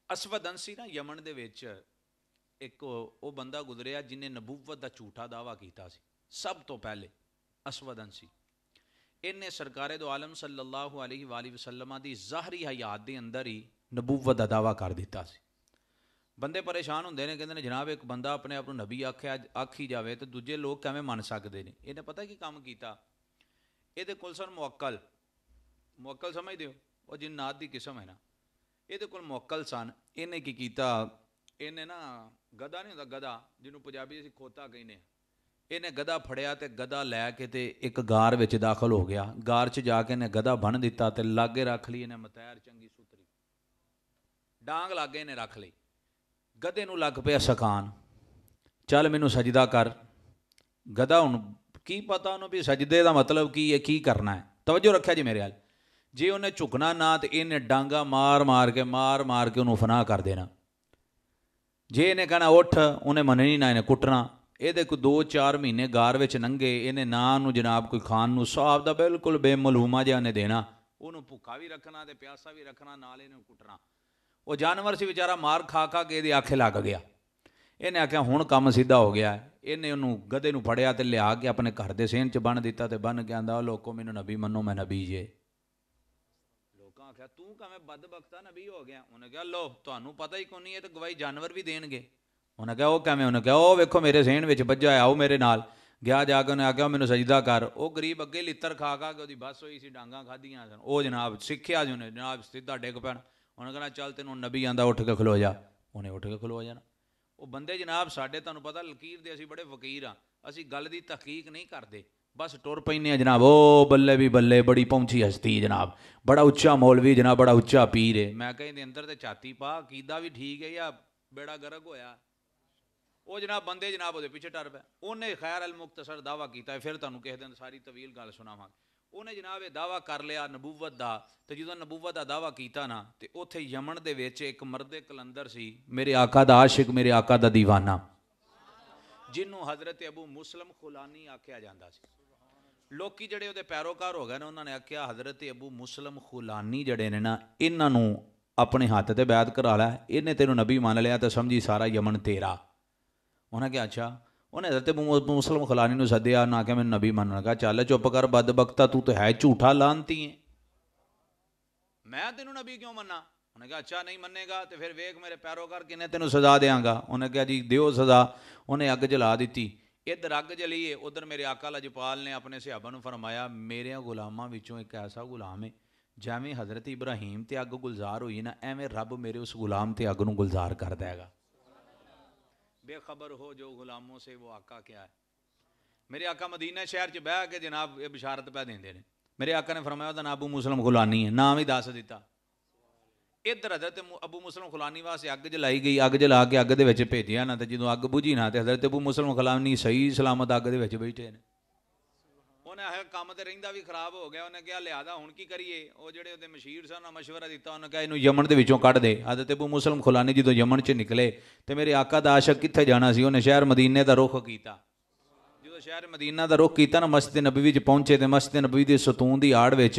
असवद अंसी ना यमन दे विच एक वो बंदा गुजरिया जिन्हें नबूवत का झूठा दावा किया सी। सब तो पहले असवद अंसी इन्हें सरकारे दो आलम सल्लल्लाहु अलैहि वसल्लम की ज़ाहरी हयात के अंदर ही नबूवत का दावा कर दिता सी। बंदे परेशान होंगे ने, कहते हैं जनाब एक बंदा अपने आप को नबी आख्या आखी जाए तो दूजे लोग किवें मन सकते हैं। इन्हें पता की काम किया, ये कोल सन मुअक्कल, मुअक्कल समझते हो, वो जिन्नात की किस्म है ना, ये कोल मुअक्कल सन। इन्हें की किया, इन्हें ना गधा नहीं होंदा गधा जिन्होंने पंजाबी असीं खोता कहने, इन्हें गधा फड़िया तो गधा लैके तो एक गार में दाखिल हो गया। गार च जाके इन्हें गधा बन दिता तो लागे रख ली। इन्हें मतैर चंगी सुथरी डांग लागे इन्हें रख ली। गधे नूं लग पिया सखान, चल मैनू सजदा कर। गधा हुण की पता उन्होंने भी सजदे का मतलब की है, की करना है। तवज्जो रखा जी मेरे हाल, जे उन्हें झुकना ना तो इन्हें डांगा मार मार के उन्होंने फनाह कर देना। जे इन्हें कहना उठ, उन्हें मननी ना, इन्हें कुटना। ये कोई 2-4 महीने गार में नंगे, इन्हें ना नू जनाब कोई खान नू साहब का बिल्कुल बेमलूमा जिहा ने देना, उन्होंने भुखा भी रखना तो प्यासा भी रखना, नाल इन्हें कुटना। वो जानवर से बेचारा मार खा खा के ये आखे लग गया। इन्हें आख्या हुण काम सीधा हो गया। इन्हें उन्होंने गधे नूं फड़िया तो लिया के अपने घर के सेहन च बन दिता तो बन के आंदा लोगों मैनू नबी मनो, मैं नबी जे। लोगों आख्या तू किवें बदबख्ता नबी हो गया। उन्हें कहा लो तुहानू पता ही कोई नहीं, है तो गवाही जानवर भी देणगे। उन्हें कहा वह किवें, उन्हें कहा वह वेखो मेरे सेहन में बज्जा है, आओ मेरे नाल। गया जाके उन्हें आख्या मैनू सजदा कर। वो गरीब अगे लित्तर खा खा के बस हुई सी, डांगा खादियां सन। वो जनाब सिक्ख्या जी उन्हें, जनाब सीधा डिग पैना। उन्हें कहना चल तेनों नबी आंदा उठ के खलो जा। उन्हें उठ के खलो जाना। वो बंदे जनाब साडे तुहानू पता लकीर दे असीं बड़े फकीर हाँ, असीं गल दी तहकीक नहीं करते, बस टुर पैने जनाब। ओ बल्ले भी बल्ले, बड़ी पहुंची हस्ती जनाब, बड़ा उच्चा मौलवी जनाब, बड़ा उच्चा पीर है। मैं कहीं अंदर तो छाती पा, कीदा भी ठीक है या बेड़ा गर्क होया। वो जनाब बंदे जनाब वो पिछे टर पे। उन्हें खैर अल मुख्तसर दावा किया, फिर तुहानू किसी दिन सारी तवील गल सुनावांगे। उन्हें जनाब ये दावा कर लिया नबूवत का, तो जो नबूवत का दावा किया ना, तो उत्थे यमन दे विच एक मर्दे कलंदर सी, मेरे आका दा आशिक, मेरे आका दा दीवाना, जिन्हों हज़रत अबू मुस्लिम खुलानी आख्या जाता सी। लोकी जड़े उहदे पैरोकार हो गए ना, उन्होंने आख्या हज़रत अबू मुस्लिम खुलानी जड़े ने ना, इन्हों अपने हाथ से बैत करा लै, इन्हें तेनों नबी मान लिया तो समझी सारा यमन तेरा। उन्हें क्या अच्छा, उन्हें हज़रत अबू मुस्लिम खुलानी नूं सद्दिया ना, क्या मैंने नबी मानना। कहा चल चुप कर बदबख्ता, तू तो है झूठा लानती है, मैं तेनों नबी क्यों मन्ना। उन्हें कहा अच्छा नहीं मनेगा तो फिर वेख मेरे पैरोकार किने तेनों सजा देंगा। उन्हें कहा जी दिओ सजा। उन्हें अग जला दी। इधर अग जली है, उधर मेरे आका लजपाल ने अपने सहाबा नूं फरमाया मेरे गुलामां विचों एक ऐसा गुलाम है जिवें हज़रत इब्राहीम ते अग गुलजार हुई ना, एवें रब मेरे उस गुलाम ते अग नूं गुलजार कर देगा। बेखबर हो जो गुलामों से वो आका क्या है। मेरे आका मदीना शहर च बह के जनाब ये बिशारत पै देंदे ने। मेरे आका ने फरमाया उसका नाम अबू मुस्लिम खुलानी है, नाम ही दस दिता। इधर हज़रत अबू मुस्लिम खुलानी वास्ते अग जलाई गई, अग जला के अग दे भेजिया ना, तो जो अग बुझी ना तो हज़रत अबू मुस्लिम खुलानी सही सलामत अग दे बैठे ने। उन्हें आखिर काम तो रहिंदा भी खराब हो गया। उन्हें कहा लिहाजा हुण की करिए। वो जेडे उहदे मशीर सन मशवरा दिता, उन्हें कहा इनू यमन के विचों कढ़ दे। हज़रत अबू मुस्लिम खुलानी जो यमन च निकले तो मेरे आका दा आशिक कित्थे जाना सी, उन्हें शहर मदीने का रुख किया। जो शहर मदीना का रुख किया ना, मस्जिद नबवी पहुंचे तो मस्जिद नबवी के सतून की आड़ में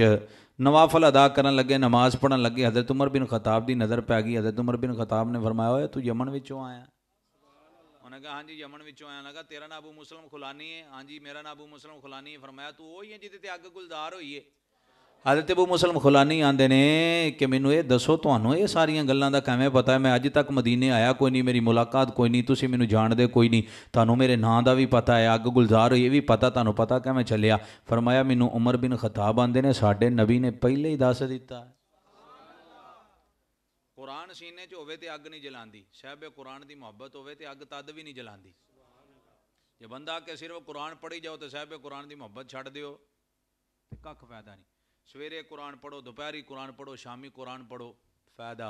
नवाफल अदा करन लगे, नमाज पढ़न लगे। हज़रत उमर बिन खताब की नज़र पै गई। हज़रत उमर बिन खताब ने फरमाया तू यमन विचों आया। उन्हें कहा हाँ जी यमन विचों आया। लगा तेरा नाम अबू मुस्लिम खुलानी है। हाँ जी मेरा नाम अबू मुस्लिम खुलानी है। फरमाया तू वही है जिहदे ते अग गुलजार हुई है। हज़रत अबू मुस्लिम खुलानी आंदे ने कि मैनू ये दसो तुहानू ये सारियां गल्लां दा किवें पता है, मैं अज तक मदीने आया कोई नहीं, मेरी मुलाकात कोई नहीं, तुसीं मैनू जाणदे कोई नहीं, तुहानू मेरे नां दा भी पता है, अग गुलजार हुई ये भी पता, तुहानू पता किवें चलिया। फरमाया मैनू उमर बिन खताब आंदे ने साडे नबी ने पहले ही दस दिता। कुरान सीने च होवे ते अग नहीं जलांदी, साहिब कुरान की मुहब्बत होवे ते अग तद भी नहीं जलांदी। जे बंदा के सिर्फ कुरान पढ़ी जाओ तो साहिब कुरान की मुहब्बत छड्ड दिओ ते कख फायदा नहीं। सवेरे कुरान पढ़ो, दोपहरी कुरान पढ़ो, शामी कुरान पढ़ो, फायदा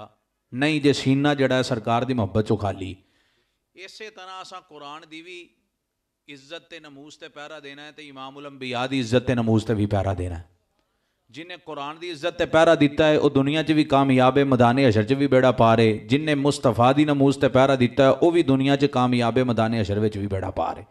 नहीं जे सीना जड़ा सरकार की मुहब्बत चो खाली। इस तरह असा कुरान की भी इज्जत ते नमूस ते पहरा देना है, तो इमाम उल अंबिया की इज्जत ते नमूस ते भी पहरा देना है। जिन्हें कुरान की इज्जत ते पहरा दिता है वह दुनिया च भी कामयाब है, मैदान हशर च भी बेड़ा पार है। जिन्हें मुस्तफा की नमूस ते पहरा दिता है वह भी दुनिया च कामयाब है, मैदान हशर में भी बेड़ा पार है।